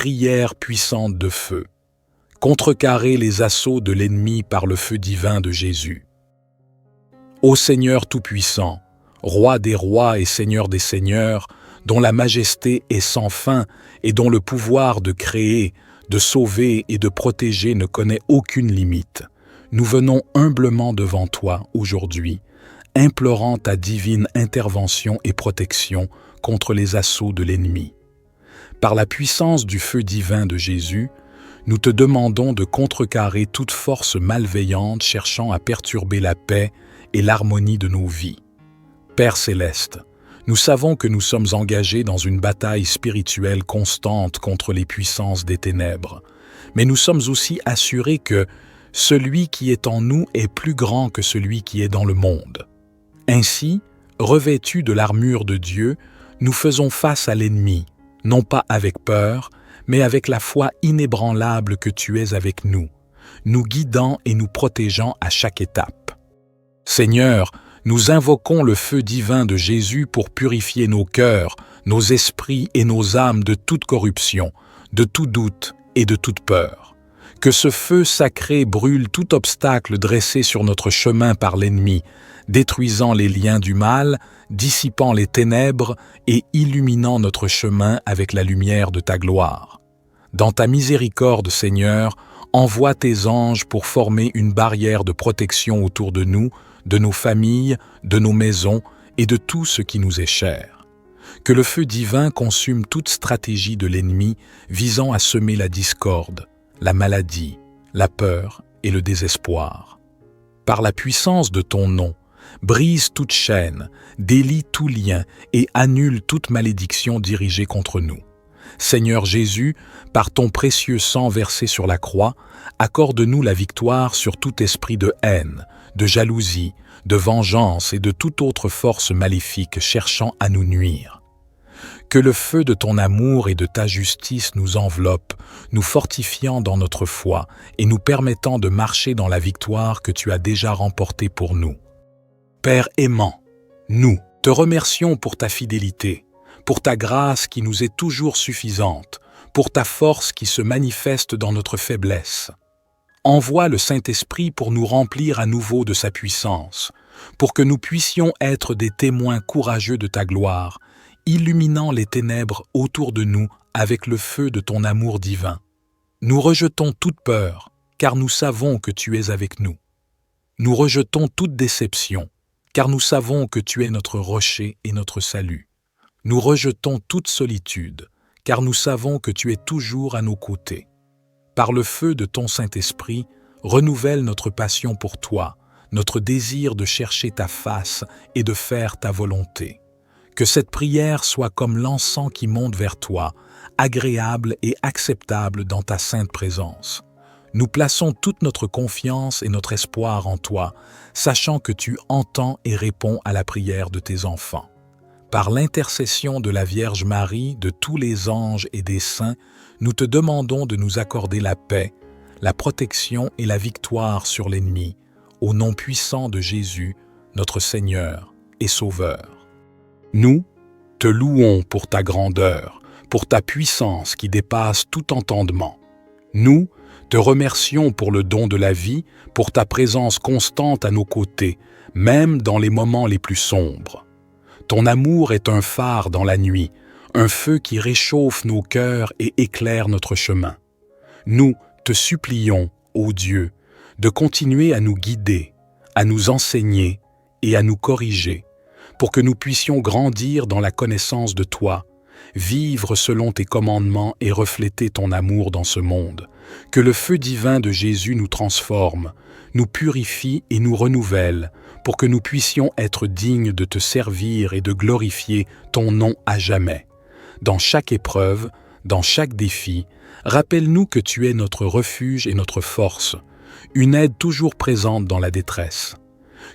prière puissante de feu. Contrecarrer les assauts de l'ennemi par le feu divin de Jésus. Ô Seigneur Tout-Puissant, Roi des rois et Seigneur des seigneurs, dont la majesté est sans fin et dont le pouvoir de créer, de sauver et de protéger ne connaît aucune limite, nous venons humblement devant toi aujourd'hui, implorant ta divine intervention et protection contre les assauts de l'ennemi. Par la puissance du feu divin de Jésus, nous te demandons de contrecarrer toute force malveillante cherchant à perturber la paix et l'harmonie de nos vies. Père céleste, nous savons que nous sommes engagés dans une bataille spirituelle constante contre les puissances des ténèbres, mais nous sommes aussi assurés que celui qui est en nous est plus grand que celui qui est dans le monde. Ainsi, revêtus de l'armure de Dieu, nous faisons face à l'ennemi, non pas avec peur, mais avec la foi inébranlable que tu es avec nous, nous guidant et nous protégeant à chaque étape. Seigneur, nous invoquons le feu divin de Jésus pour purifier nos cœurs, nos esprits et nos âmes de toute corruption, de tout doute et de toute peur. Que ce feu sacré brûle tout obstacle dressé sur notre chemin par l'ennemi, détruisant les liens du mal, dissipant les ténèbres et illuminant notre chemin avec la lumière de ta gloire. Dans ta miséricorde, Seigneur, envoie tes anges pour former une barrière de protection autour de nous, de nos familles, de nos maisons et de tout ce qui nous est cher. Que le feu divin consume toute stratégie de l'ennemi visant à semer la discorde, la maladie, la peur et le désespoir. Par la puissance de ton nom, brise toute chaîne, délie tout lien et annule toute malédiction dirigée contre nous. Seigneur Jésus, par ton précieux sang versé sur la croix, accorde-nous la victoire sur tout esprit de haine, de jalousie, de vengeance et de toute autre force maléfique cherchant à nous nuire. Que le feu de ton amour et de ta justice nous enveloppe, nous fortifiant dans notre foi et nous permettant de marcher dans la victoire que tu as déjà remportée pour nous. Père aimant, nous te remercions pour ta fidélité, pour ta grâce qui nous est toujours suffisante, pour ta force qui se manifeste dans notre faiblesse. Envoie le Saint-Esprit pour nous remplir à nouveau de sa puissance, pour que nous puissions être des témoins courageux de ta gloire, illuminant les ténèbres autour de nous avec le feu de ton amour divin. Nous rejetons toute peur, car nous savons que tu es avec nous. Nous rejetons toute déception, car nous savons que tu es notre rocher et notre salut. Nous rejetons toute solitude, car nous savons que tu es toujours à nos côtés. Par le feu de ton Saint-Esprit, renouvelle notre passion pour toi, notre désir de chercher ta face et de faire ta volonté. Que cette prière soit comme l'encens qui monte vers toi, agréable et acceptable dans ta sainte présence. Nous plaçons toute notre confiance et notre espoir en toi, sachant que tu entends et réponds à la prière de tes enfants. Par l'intercession de la Vierge Marie, de tous les anges et des saints, nous te demandons de nous accorder la paix, la protection et la victoire sur l'ennemi, au nom puissant de Jésus, notre Seigneur et Sauveur. Nous te louons pour ta grandeur, pour ta puissance qui dépasse tout entendement. Nous te remercions pour le don de la vie, pour ta présence constante à nos côtés, même dans les moments les plus sombres. Ton amour est un phare dans la nuit, un feu qui réchauffe nos cœurs et éclaire notre chemin. Nous te supplions, ô Dieu, de continuer à nous guider, à nous enseigner et à nous corriger, pour que nous puissions grandir dans la connaissance de toi, vivre selon tes commandements et refléter ton amour dans ce monde. Que le feu divin de Jésus nous transforme, nous purifie et nous renouvelle, pour que nous puissions être dignes de te servir et de glorifier ton nom à jamais. Dans chaque épreuve, dans chaque défi, rappelle-nous que tu es notre refuge et notre force, une aide toujours présente dans la détresse.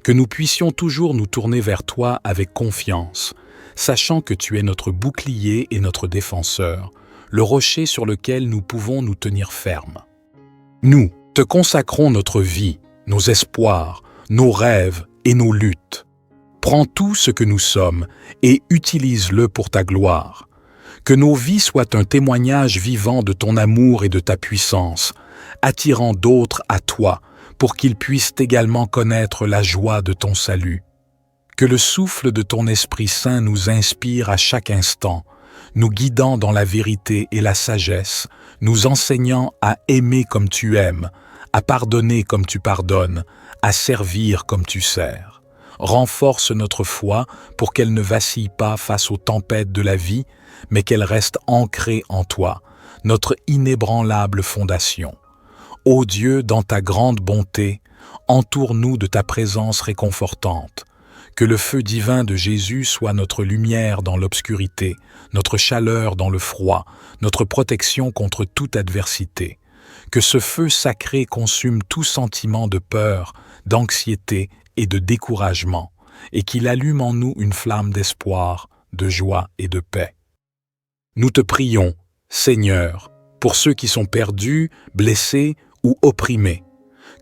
Que nous puissions toujours nous tourner vers toi avec confiance, sachant que tu es notre bouclier et notre défenseur, le rocher sur lequel nous pouvons nous tenir fermes. Nous te consacrons notre vie, nos espoirs, nos rêves et nos luttes. Prends tout ce que nous sommes et utilise-le pour ta gloire. Que nos vies soient un témoignage vivant de ton amour et de ta puissance, attirant d'autres à toi pour qu'ils puissent également connaître la joie de ton salut. Que le souffle de ton Esprit Saint nous inspire à chaque instant, nous guidant dans la vérité et la sagesse, nous enseignant à aimer comme tu aimes, à pardonner comme tu pardonnes, à servir comme tu sers. Renforce notre foi pour qu'elle ne vacille pas face aux tempêtes de la vie, mais qu'elle reste ancrée en toi, notre inébranlable fondation. Ô Dieu, dans ta grande bonté, entoure-nous de ta présence réconfortante. Que le feu divin de Jésus soit notre lumière dans l'obscurité, notre chaleur dans le froid, notre protection contre toute adversité. Que ce feu sacré consume tout sentiment de peur, d'anxiété et de découragement, et qu'il allume en nous une flamme d'espoir, de joie et de paix. Nous te prions, Seigneur, pour ceux qui sont perdus, blessés ou opprimés.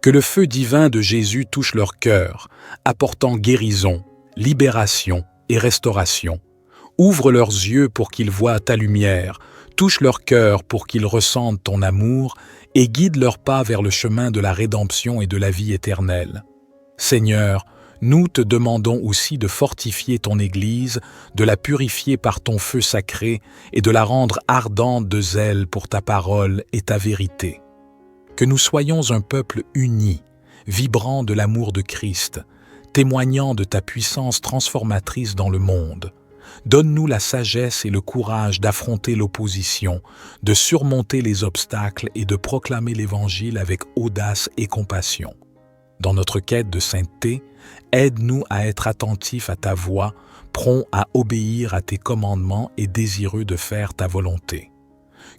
Que le feu divin de Jésus touche leur cœur, apportant guérison, libération et restauration. Ouvre leurs yeux pour qu'ils voient ta lumière, touche leur cœur pour qu'ils ressentent ton amour et guide leurs pas vers le chemin de la rédemption et de la vie éternelle. Seigneur, nous te demandons aussi de fortifier ton Église, de la purifier par ton feu sacré et de la rendre ardente de zèle pour ta parole et ta vérité. Que nous soyons un peuple uni, vibrant de l'amour de Christ, témoignant de ta puissance transformatrice dans le monde. Donne-nous la sagesse et le courage d'affronter l'opposition, de surmonter les obstacles et de proclamer l'Évangile avec audace et compassion. Dans notre quête de sainteté, aide-nous à être attentifs à ta voix, prompts à obéir à tes commandements et désireux de faire ta volonté.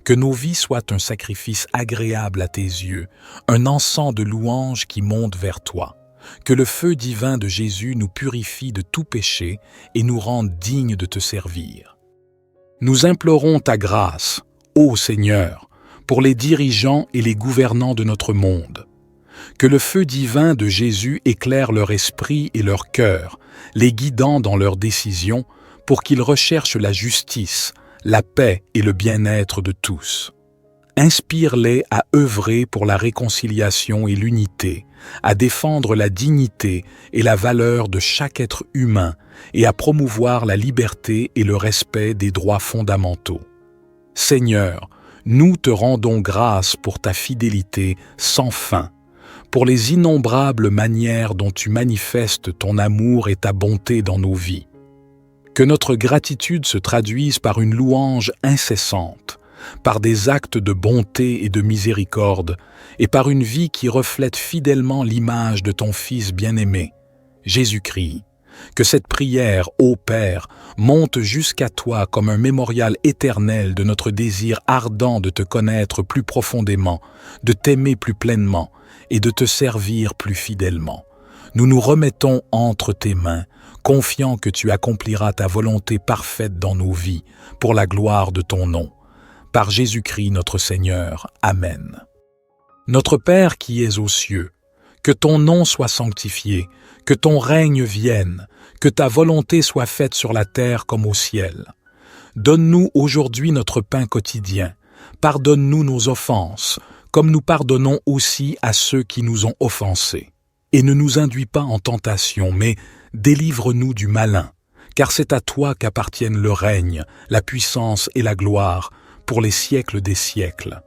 Que nos vies soient un sacrifice agréable à tes yeux, un encens de louange qui monte vers toi. Que le feu divin de Jésus nous purifie de tout péché et nous rende dignes de te servir. Nous implorons ta grâce, ô Seigneur, pour les dirigeants et les gouvernants de notre monde. Que le feu divin de Jésus éclaire leur esprit et leur cœur, les guidant dans leurs décisions pour qu'ils recherchent la justice, la paix et le bien-être de tous. Inspire-les à œuvrer pour la réconciliation et l'unité, à défendre la dignité et la valeur de chaque être humain et à promouvoir la liberté et le respect des droits fondamentaux. Seigneur, nous te rendons grâce pour ta fidélité sans fin, pour les innombrables manières dont tu manifestes ton amour et ta bonté dans nos vies. Que notre gratitude se traduise par une louange incessante, par des actes de bonté et de miséricorde, et par une vie qui reflète fidèlement l'image de ton Fils bien-aimé, Jésus-Christ. Que cette prière, ô Père, monte jusqu'à toi comme un mémorial éternel de notre désir ardent de te connaître plus profondément, de t'aimer plus pleinement et de te servir plus fidèlement. Nous nous remettons entre tes mains, confiants que tu accompliras ta volonté parfaite dans nos vies, pour la gloire de ton nom. Par Jésus-Christ notre Seigneur. Amen. Notre Père qui es aux cieux, que ton nom soit sanctifié, que ton règne vienne, que ta volonté soit faite sur la terre comme au ciel. Donne-nous aujourd'hui notre pain quotidien. Pardonne-nous nos offenses, comme nous pardonnons aussi à ceux qui nous ont offensés. Et ne nous induis pas en tentation, mais délivre-nous du malin, car c'est à toi qu'appartiennent le règne, la puissance et la gloire, pour les siècles des siècles.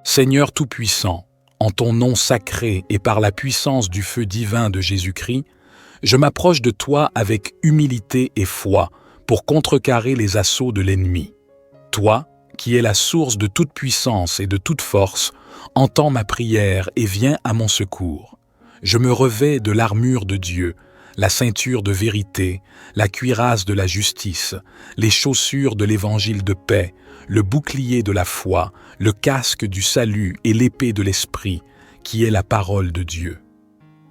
Seigneur Tout-Puissant, en ton nom sacré et par la puissance du feu divin de Jésus-Christ, je m'approche de toi avec humilité et foi pour contrecarrer les assauts de l'ennemi. Toi, qui es la source de toute puissance et de toute force, entends ma prière et viens à mon secours. Je me revêts de l'armure de Dieu, la ceinture de vérité, la cuirasse de la justice, les chaussures de l'évangile de paix, le bouclier de la foi, le casque du salut et l'épée de l'esprit, qui est la parole de Dieu.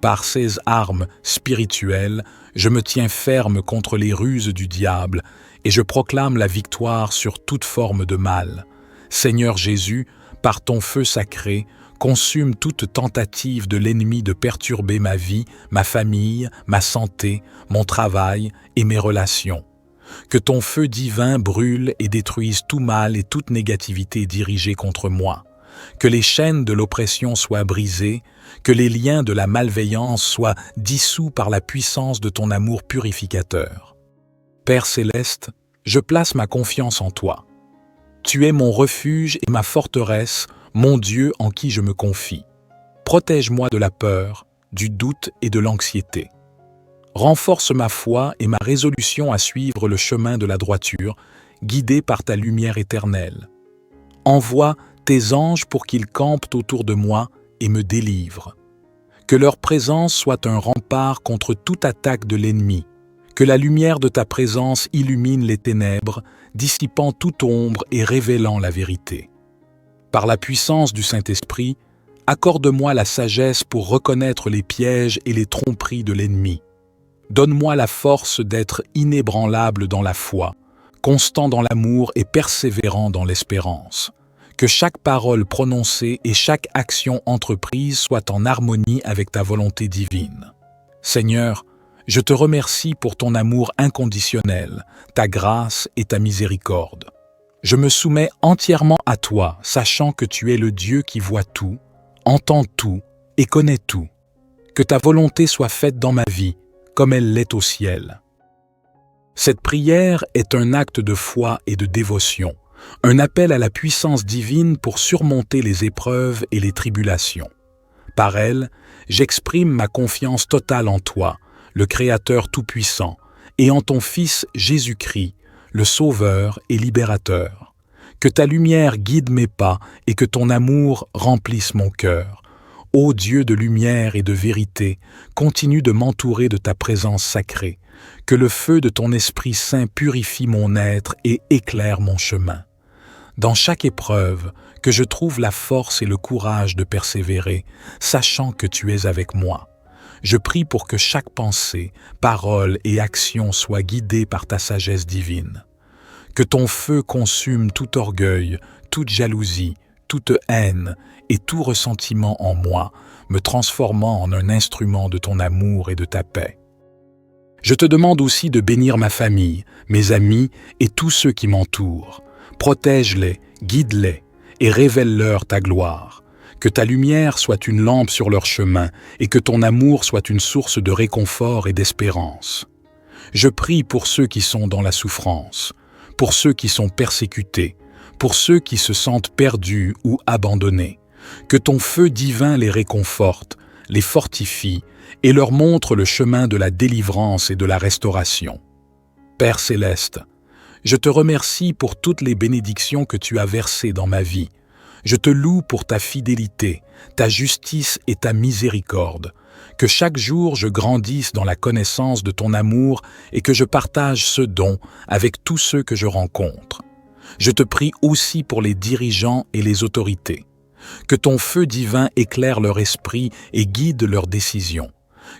Par ces armes spirituelles, je me tiens ferme contre les ruses du diable et je proclame la victoire sur toute forme de mal. Seigneur Jésus, par ton feu sacré, consume toute tentative de l'ennemi de perturber ma vie, ma famille, ma santé, mon travail et mes relations. Que ton feu divin brûle et détruise tout mal et toute négativité dirigée contre moi. Que les chaînes de l'oppression soient brisées, que les liens de la malveillance soient dissous par la puissance de ton amour purificateur. Père céleste, je place ma confiance en toi. Tu es mon refuge et ma forteresse, mon Dieu en qui je me confie. Protège-moi de la peur, du doute et de l'anxiété. Renforce ma foi et ma résolution à suivre le chemin de la droiture, guidé par ta lumière éternelle. Envoie tes anges pour qu'ils campent autour de moi et me délivrent. Que leur présence soit un rempart contre toute attaque de l'ennemi. Que la lumière de ta présence illumine les ténèbres, dissipant toute ombre et révélant la vérité. Par la puissance du Saint-Esprit, accorde-moi la sagesse pour reconnaître les pièges et les tromperies de l'ennemi. Donne-moi la force d'être inébranlable dans la foi, constant dans l'amour et persévérant dans l'espérance. Que chaque parole prononcée et chaque action entreprise soit en harmonie avec ta volonté divine. Seigneur, je te remercie pour ton amour inconditionnel, ta grâce et ta miséricorde. Je me soumets entièrement à toi, sachant que tu es le Dieu qui voit tout, entend tout et connaît tout. Que ta volonté soit faite dans ma vie, comme elle l'est au ciel. Cette prière est un acte de foi et de dévotion, un appel à la puissance divine pour surmonter les épreuves et les tribulations. Par elle, j'exprime ma confiance totale en toi, le Créateur Tout-Puissant, et en ton Fils Jésus-Christ, le Sauveur et Libérateur. Que ta lumière guide mes pas et que ton amour remplisse mon cœur. Ô Dieu de lumière et de vérité, continue de m'entourer de ta présence sacrée. Que le feu de ton Esprit Saint purifie mon être et éclaire mon chemin. Dans chaque épreuve, que je trouve la force et le courage de persévérer, sachant que tu es avec moi. Je prie pour que chaque pensée, parole et action soient guidées par ta sagesse divine. Que ton feu consume tout orgueil, toute jalousie, toute haine et tout ressentiment en moi, me transformant en un instrument de ton amour et de ta paix. Je te demande aussi de bénir ma famille, mes amis et tous ceux qui m'entourent. Protège-les, guide-les et révèle-leur ta gloire. Que ta lumière soit une lampe sur leur chemin et que ton amour soit une source de réconfort et d'espérance. Je prie pour ceux qui sont dans la souffrance, pour ceux qui sont persécutés, pour ceux qui se sentent perdus ou abandonnés. Que ton feu divin les réconforte, les fortifie et leur montre le chemin de la délivrance et de la restauration. Père céleste, je te remercie pour toutes les bénédictions que tu as versées dans ma vie. Je te loue pour ta fidélité, ta justice et ta miséricorde. Que chaque jour je grandisse dans la connaissance de ton amour et que je partage ce don avec tous ceux que je rencontre. Je te prie aussi pour les dirigeants et les autorités. Que ton feu divin éclaire leur esprit et guide leurs décisions.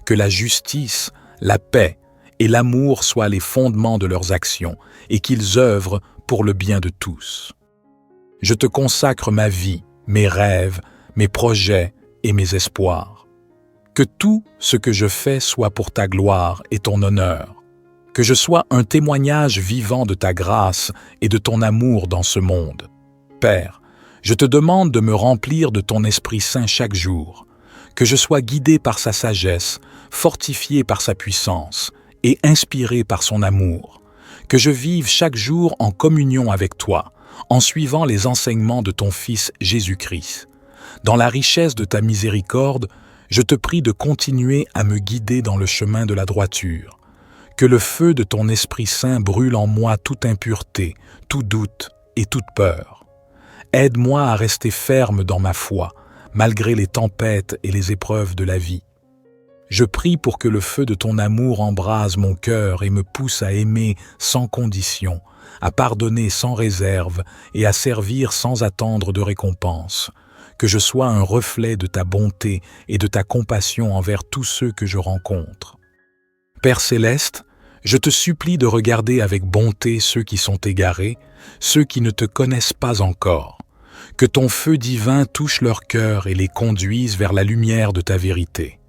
Que la justice, la paix et l'amour soient les fondements de leurs actions et qu'ils œuvrent pour le bien de tous. Je te consacre ma vie, mes rêves, mes projets et mes espoirs. Que tout ce que je fais soit pour ta gloire et ton honneur. Que je sois un témoignage vivant de ta grâce et de ton amour dans ce monde. Père, je te demande de me remplir de ton Esprit Saint chaque jour. Que je sois guidé par sa sagesse, fortifié par sa puissance et inspiré par son amour. Que je vive chaque jour en communion avec toi, en suivant les enseignements de ton Fils Jésus-Christ. Dans la richesse de ta miséricorde, je te prie de continuer à me guider dans le chemin de la droiture. Que le feu de ton Esprit Saint brûle en moi toute impureté, tout doute et toute peur. Aide-moi à rester ferme dans ma foi, malgré les tempêtes et les épreuves de la vie. Je prie pour que le feu de ton amour embrase mon cœur et me pousse à aimer sans condition, à pardonner sans réserve et à servir sans attendre de récompense. Que je sois un reflet de ta bonté et de ta compassion envers tous ceux que je rencontre. Père céleste, je te supplie de regarder avec bonté ceux qui sont égarés, ceux qui ne te connaissent pas encore. Que ton feu divin touche leur cœur et les conduise vers la lumière de ta vérité.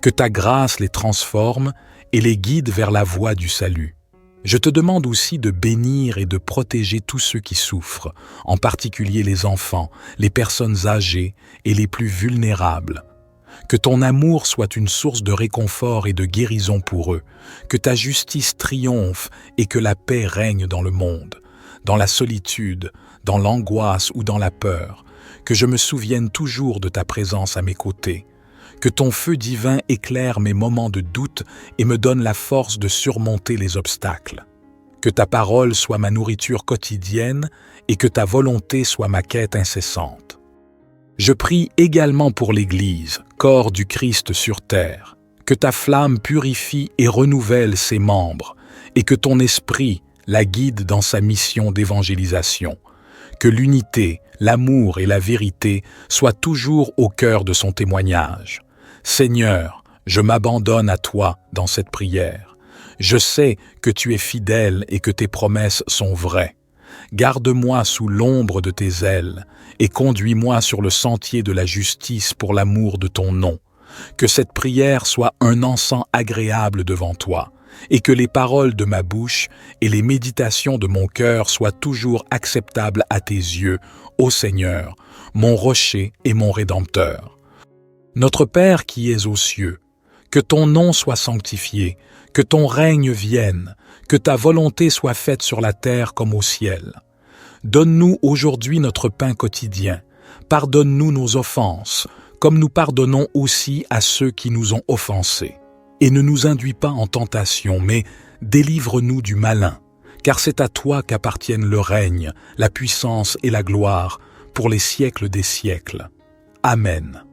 Que ta grâce les transforme et les guide vers la voie du salut. Je te demande aussi de bénir et de protéger tous ceux qui souffrent, en particulier les enfants, les personnes âgées et les plus vulnérables. Que ton amour soit une source de réconfort et de guérison pour eux, que ta justice triomphe et que la paix règne dans le monde, dans la solitude, dans l'angoisse ou dans la peur, que je me souvienne toujours de ta présence à mes côtés, que ton feu divin éclaire mes moments de doute et me donne la force de surmonter les obstacles. Que ta parole soit ma nourriture quotidienne et que ta volonté soit ma quête incessante. Je prie également pour l'Église, corps du Christ sur terre, que ta flamme purifie et renouvelle ses membres, et que ton esprit la guide dans sa mission d'évangélisation, que l'unité, l'amour et la vérité soient toujours au cœur de son témoignage. Seigneur, je m'abandonne à toi dans cette prière. Je sais que tu es fidèle et que tes promesses sont vraies. Garde-moi sous l'ombre de tes ailes et conduis-moi sur le sentier de la justice pour l'amour de ton nom. Que cette prière soit un encens agréable devant toi et que les paroles de ma bouche et les méditations de mon cœur soient toujours acceptables à tes yeux, ô Seigneur, mon rocher et mon Rédempteur. Notre Père qui es aux cieux, que ton nom soit sanctifié, que ton règne vienne, que ta volonté soit faite sur la terre comme au ciel. Donne-nous aujourd'hui notre pain quotidien. Pardonne-nous nos offenses, comme nous pardonnons aussi à ceux qui nous ont offensés. Et ne nous induis pas en tentation, mais délivre-nous du malin, car c'est à toi qu'appartiennent le règne, la puissance et la gloire, pour les siècles des siècles. Amen.